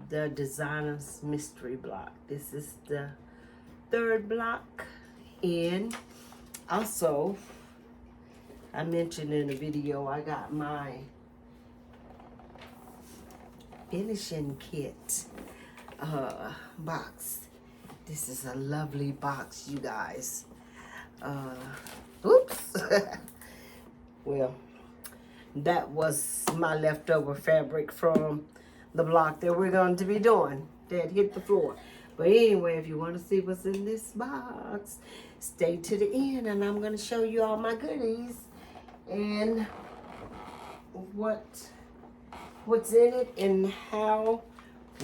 the Designer's Mystery Block. This is the third block. And also, I mentioned in the video, I got my finishing kit box. This is a lovely box, you guys. Oops. Well, that was my leftover fabric from the block that we're going to be doing that hit the floor. But anyway, if you want to see what's in this box, stay to the end and I'm going to show you all my goodies and what's in it and how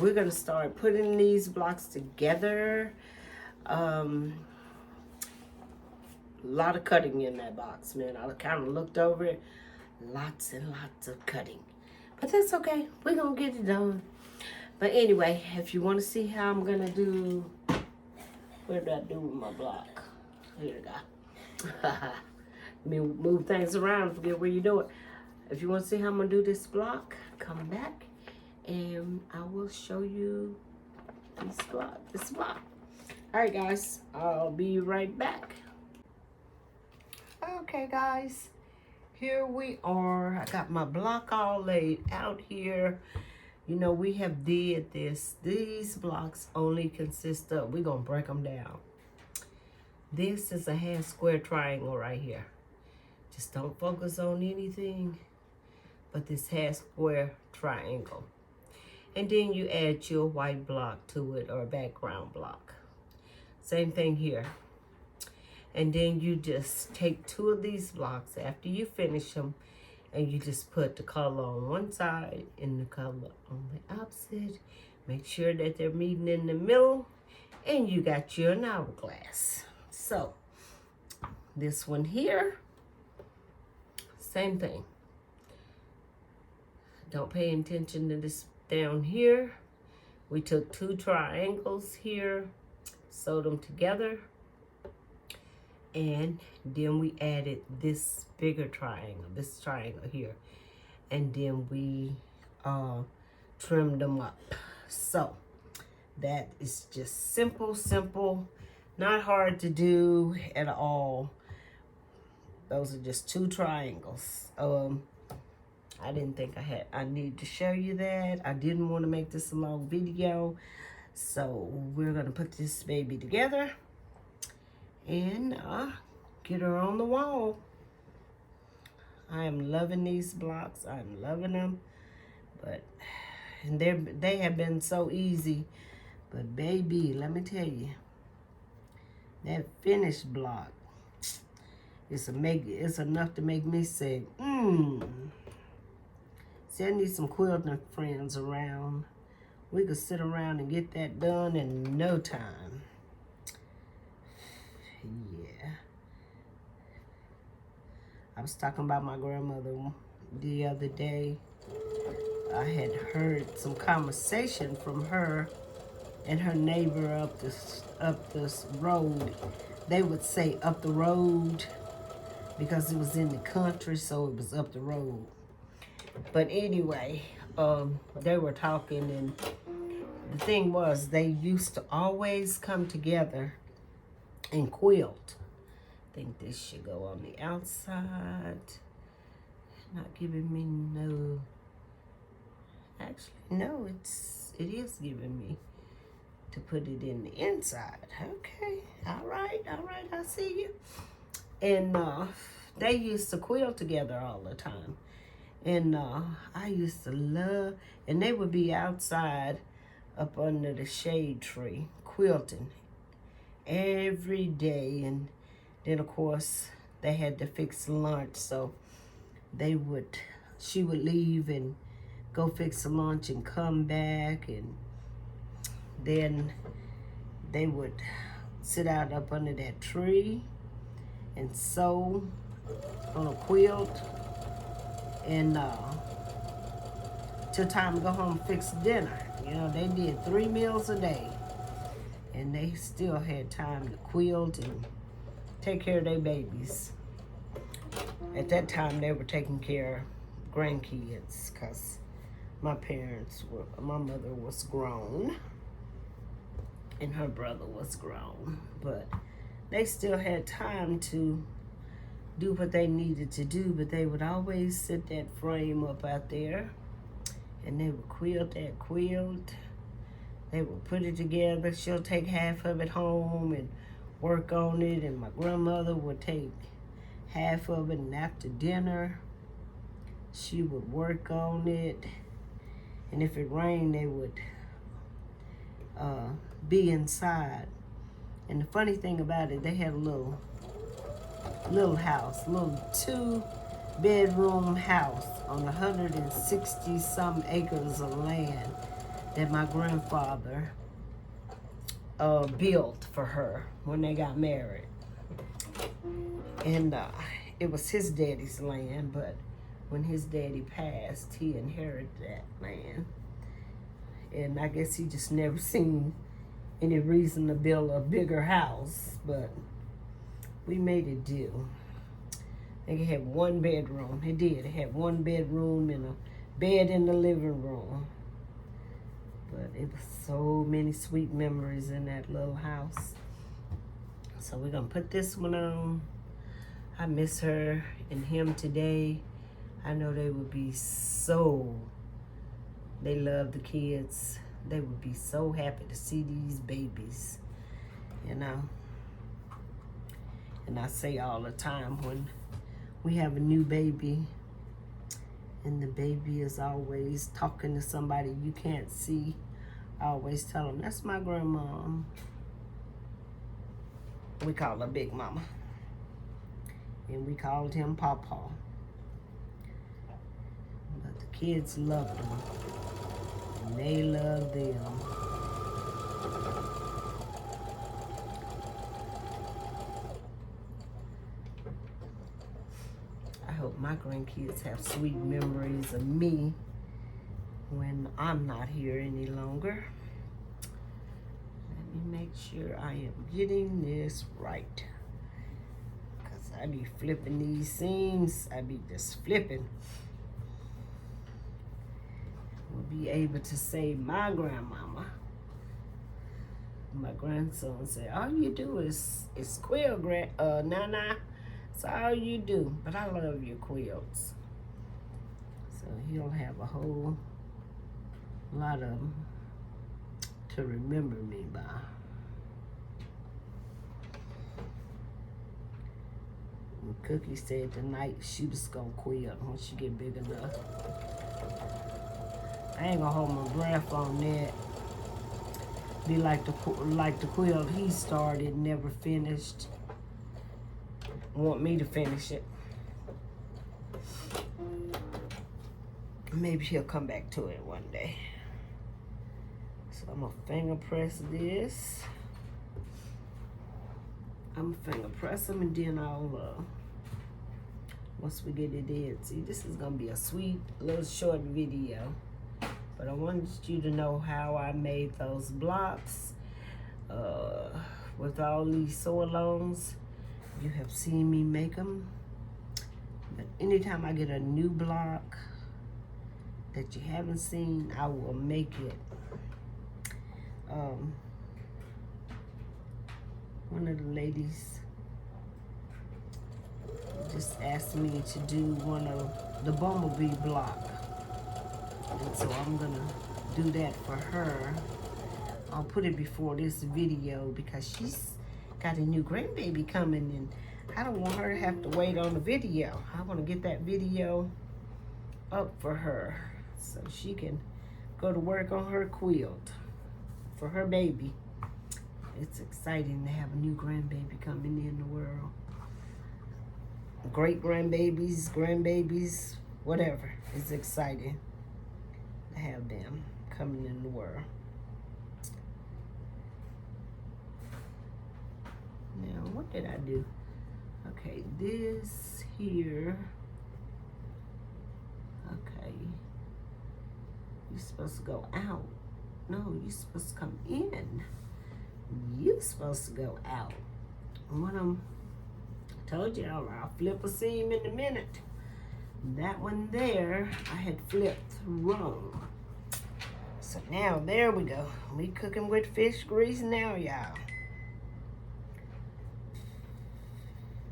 we're going to start putting these blocks together. A lot of cutting in that box, man. I kind of looked over it. Lots and lots of cutting. But that's okay. We're going to get it done. But anyway, if you want to see how I'm going to do... Where did I do with my block? Here we go. Move things around. Forget where you do it. If you want to see how I'm going to do this block, come back. And I will show you this block. Alright, guys. I'll be right back. Okay, guys. Here we are. I got my block all laid out here. You know, we have did this. These blocks only consist of, we're going to break them down. This is a half square triangle right here. Just don't focus on anything but this half square triangle. And then you add your white block to it or a background block. Same thing here. And then you just take two of these blocks after you finish them and you just put the color on one side and the color on the opposite. Make sure that they're meeting in the middle and you got your hourglass. So this one here, same thing. Don't pay attention to this down here. We took two triangles here, sewed them together. And then we added this bigger triangle, this triangle here. And then we trimmed them up. So that is just simple, not hard to do at all. Those are just two triangles. I didn't think I need to show you that. I didn't want to make this a long video. So we're gonna put this baby together and get her on the wall. I am loving these blocks. I'm loving them. But and they have been so easy. But baby, let me tell you, that finished block, it's enough to make me say, See, I need some quilting friends around. We could sit around and get that done in no time. Yeah. I was talking about my grandmother the other day. I had heard some conversation from her and her neighbor up this road. They would say up the road because it was in the country, so it was up the road. But anyway, they were talking, and the thing was they used to always come together and quilt. I think this should go on the outside. Not giving me no. Actually, no, it is giving me to put it in the inside. Okay, all right, I see you. And they used to quilt together all the time. And I used to love, and they would be outside up under the shade tree quilting every day. And then of course they had to fix lunch, so she would leave and go fix the lunch and come back, and then they would sit out up under that tree and sew on a quilt, and till time to go home and fix dinner. You know, they did 3 meals a day, and they still had time to quilt and take care of their babies. At that time, they were taking care of grandkids, because my mother was grown and her brother was grown, but they still had time to do what they needed to do, but they would always set that frame up out there and they would quilt that quilt. They would put it together. She'll take half of it home and work on it, and my grandmother would take half of it, and after dinner she would work on it. And if it rained, they would be inside. And the funny thing about it, they had a little house, little 2-bedroom house on 160 some acres of land that my grandfather built for her when they got married. And it was his daddy's land, but when his daddy passed, he inherited that land. And I guess he just never seen any reason to build a bigger house, but we made it do. They had 1 bedroom. It did. It had 1 bedroom and a bed in the living room. But it was so many sweet memories in that little house. So we're gonna put this one on. I miss her and him today. I know they would be they love the kids. They would be so happy to see these babies, you know. And I say all the time, when we have a new baby and the baby is always talking to somebody you can't see, I always tell them, that's my grandma. We call her Big Mama. And we called him Pawpaw. But the kids loved him. And they loved them. I hope my grandkids have sweet memories of me when I'm not here any longer. Let me make sure I am getting this right. Because I be flipping these seams. I be just flipping. We'll be able to say my grandmama. My grandson said, all you do is quilt, Nana. That's all you do. But I love your quilts. So he'll have a whole lot of them to remember me by. And Cookie said tonight she was gonna quilt when she get big enough. I ain't gonna hold my breath on that. Be like the quilt he started, never finished. Want me to finish it. Maybe he'll come back to it one day. So I'm gonna finger press this. I'm gonna finger press them, and then I'll, once we get it in, see, this is gonna be a sweet little short video. But I wanted you to know how I made those blocks with all these sew-alongs. You have seen me make them. But anytime I get a new block that you haven't seen, I will make it. One of the ladies just asked me to do one of the bumblebee block. And so I'm gonna do that for her. I'll put it before this video because she's got a new grandbaby coming, and I don't want her to have to wait on the video. I want to get that video up for her so she can go to work on her quilt for her baby. It's exciting to have a new grandbaby coming in the world. Great grandbabies, whatever. It's exciting to have them coming in the world. Now, what did I do? Okay, this here. Okay. You're supposed to go out. No, you're supposed to come in. You're supposed to go out. One of them, I told you I'll flip a seam in a minute. That one there, I had flipped wrong. So now, there we go. We cooking with fish grease now, y'all.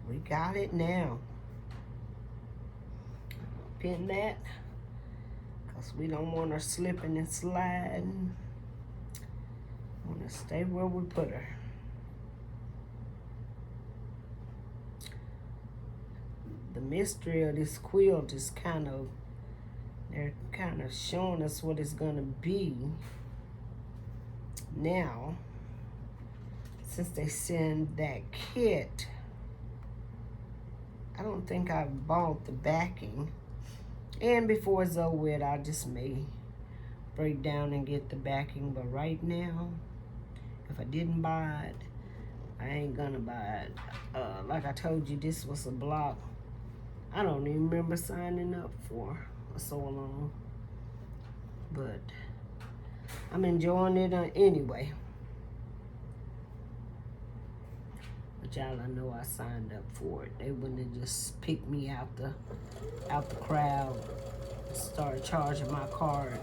We got it now. Pin that, because we don't want her slipping and sliding. Want to stay where we put her. The mystery of this quilt is they're kind of showing us what it's going to be now, since they send that kit. I don't think I bought the backing, and before it's over with, I just may break down and get the backing. But right now, if I didn't buy it, I ain't gonna buy it. Like I told you, this was a block I don't even remember signing up for so long, but I'm enjoying it anyway. But y'all, I know I signed up for it. They wouldn't have just picked me out the crowd and started charging my card.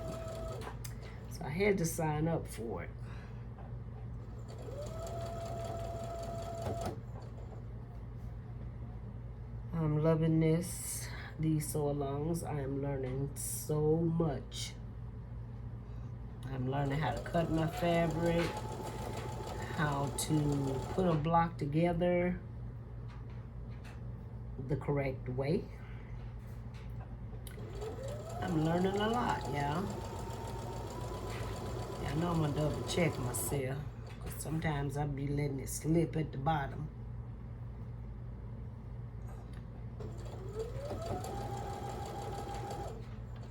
So I had to sign up for it. I'm loving these sew-alongs. I am learning so much. I'm learning how to cut my fabric, how to put a block together the correct way. I'm learning a lot, y'all. I know I'm gonna double check myself, because sometimes I be letting it slip at the bottom.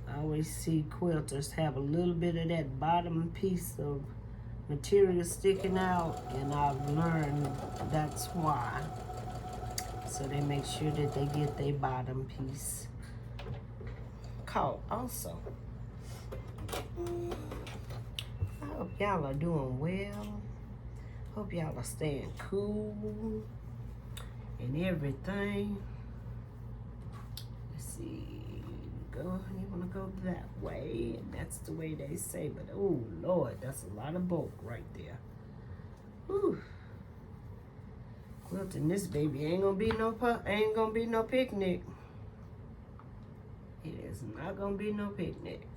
I always see quilters have a little bit of that bottom piece of material sticking out, and I've learned that's why. So they make sure that they get their bottom piece caught also. I hope y'all are doing well. Hope y'all are staying cool and everything. Let's see. You want to go that way, and that's the way they say. But oh Lord, that's a lot of bulk right there. Whew. Quilting this baby ain't gonna be no picnic. It is not gonna be no picnic.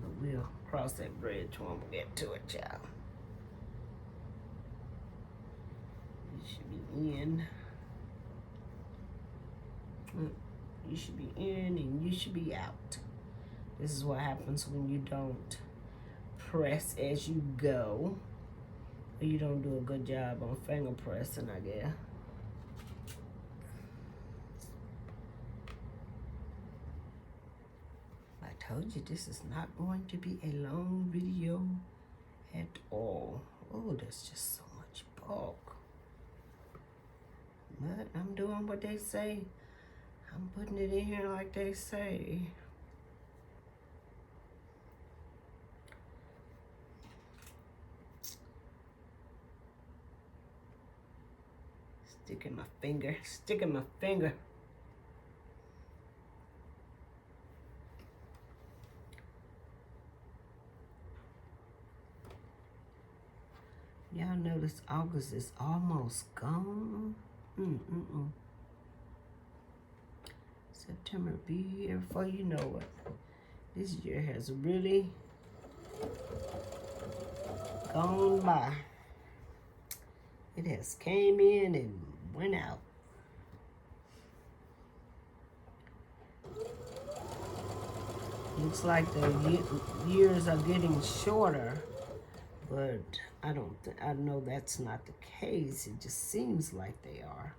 But we'll cross that bridge when we get to it, child. You should be in. You should be in and you should be out. This is what happens when you don't press as you go. Or you don't do a good job on finger pressing, I guess. I told you this is not going to be a long video at all. Oh, there's just so much bulk. But I'm doing what they say. I'm putting it in here like they say. Sticking my finger. Y'all notice August is almost gone. September be here before you know it. This year has really gone by. It has came in and went out. Looks like the years are getting shorter, but I know that's not the case. It just seems like they are.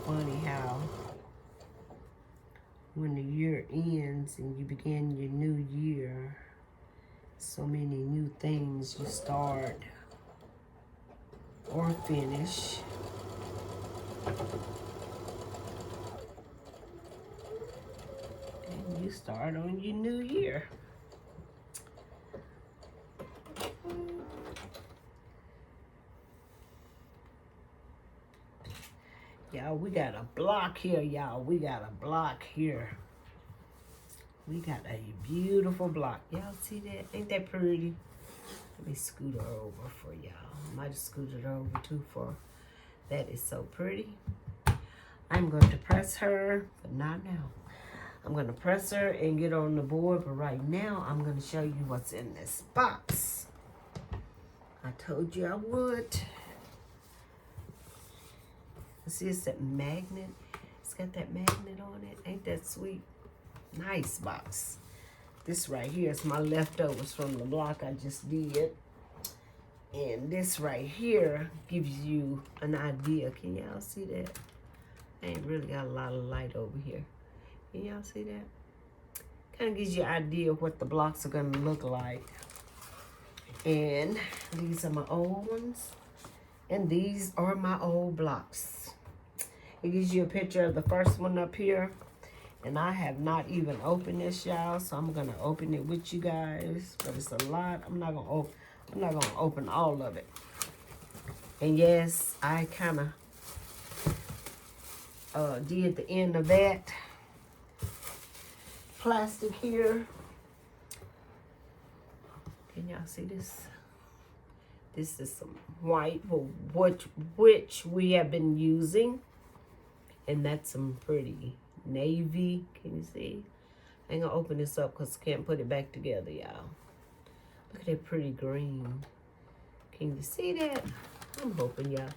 Funny how when the year ends and you begin your new year, so many new things you start or finish. you start on your new year. Y'all, we got a block here, y'all. We got a block here. We got a beautiful block. Y'all see that? Ain't that pretty? Let me scoot her over for y'all. Might have scooted her over too far. That is so pretty. I'm going to press her, but not now. I'm going to press her and get on the board, but right now I'm going to show you what's in this box. I told you I would. See, it's that magnet. It's got that magnet on it. Ain't that sweet? Nice box. This right here is my leftovers from the block I just did. And this right here gives you an idea. Can y'all see that? I ain't really got a lot of light over here. Can y'all see that? Kind of gives you an idea of what the blocks are going to look like. And these are my old ones. And these are my old blocks. It gives you a picture of the first one up here. And I have not even opened this, y'all. So I'm going to open it with you guys. But it's a lot. I'm not going to open all of it. And yes, I kind of did the end of that plastic here. Can y'all see this? This is some white, which we have been using. And that's some pretty navy. Can you see? I ain't gonna open this up because I can't put it back together, y'all. Look at that pretty green. Can you see that? I'm hoping y'all.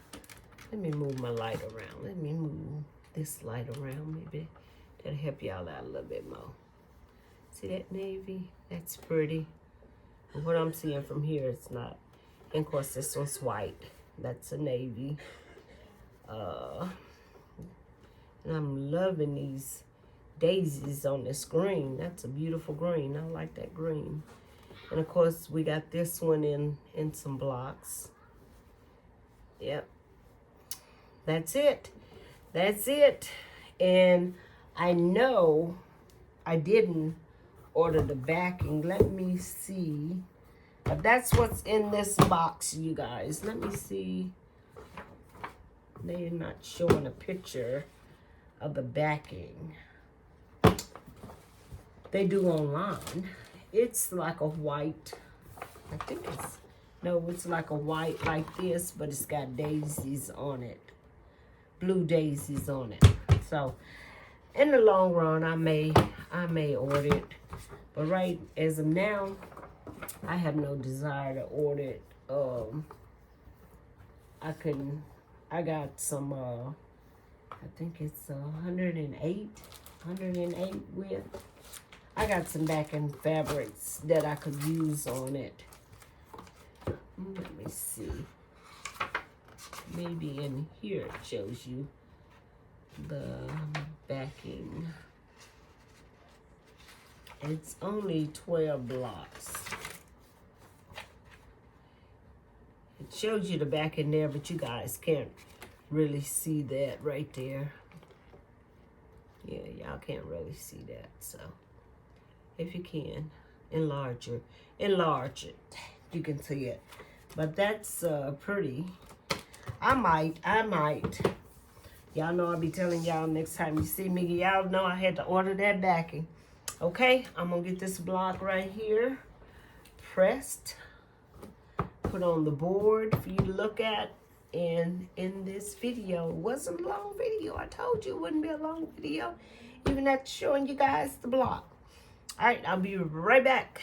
Let me move my light around. Let me move this light around. Maybe that'll help y'all out a little bit more. See that navy? That's pretty. And what I'm seeing from here, it's not. And of course, this one's white. That's a navy. And I'm loving these daisies on this green. That's a beautiful green. I like that green. And of course, we got this one in some blocks. Yep. That's it. That's it. And I know I didn't order the backing. Let me see. But that's what's in this box, you guys. Let me see. They're not showing a picture of the backing. They do online. It's like a white, I think it's, no, it's like a white like this, but it's got daisies on it. Blue daisies on it. So in the long run, I may order it. But right as of now, I have no desire to order it. I got some, I think it's 108 width. I got some backing fabrics that I could use on it. Let me see. Maybe in here it shows you the backing. It's only 12 blocks. It shows you the backing there, but you guys can't really see that right there. Yeah, y'all can't really see that. So if you can, enlarge it, you can see it. But that's pretty. I might. Y'all know I'll be telling y'all next time you see me. Y'all know I had to order that backing. Okay, I'm gonna get this block right here pressed, put on the board for you to look at. And in this video, it wasn't a long video. I told you it wouldn't be a long video, even after showing you guys the block. All right, I'll be right back.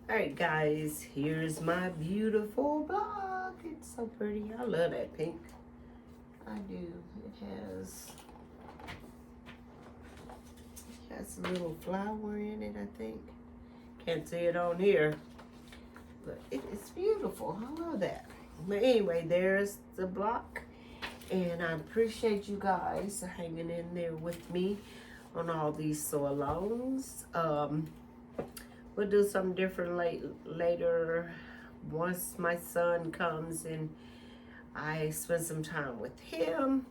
All right, guys, here's my beautiful block. It's so pretty. I love that pink. I do. It has a little flower in it, I think. Can't see it on here. But it's beautiful. I love that. But anyway, there's the block. And I appreciate you guys hanging in there with me on all these sew alongs. We'll do something different later once my son comes and I spend some time with him.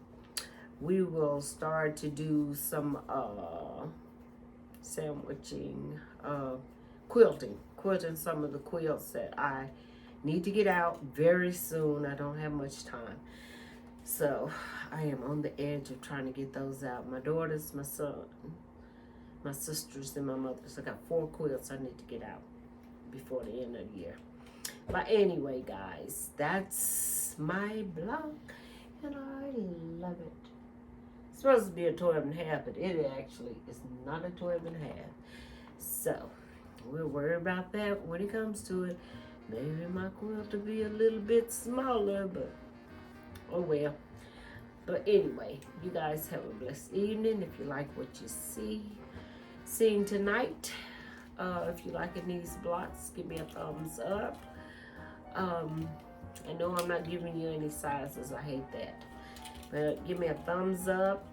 we will start to do some sandwiching, quilting some of the quilts that I need to get out very soon. I don't have much time. So I am on the edge of trying to get those out. My daughters, my son, my sisters, and my mother's. I got 4 quilts I need to get out before the end of the year. But anyway, guys, that's my blog, and I love it. It's supposed to be a 12.5, but it actually is not a 12.5. So we'll worry about that when it comes to it. Maybe my quilt will be a little bit smaller, but oh well. But anyway, you guys have a blessed evening. If you like what you seeing tonight, if you liking these blocks, give me a thumbs up. I know I'm not giving you any sizes. I hate that. But give me a thumbs up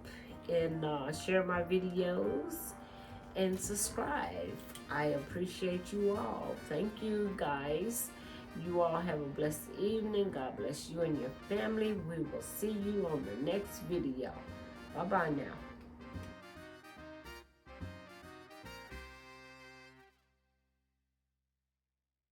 and share my videos and subscribe. I appreciate you all. Thank you, guys. You all have a blessed evening. God bless you and your family. We will see you on the next video. Bye-bye now.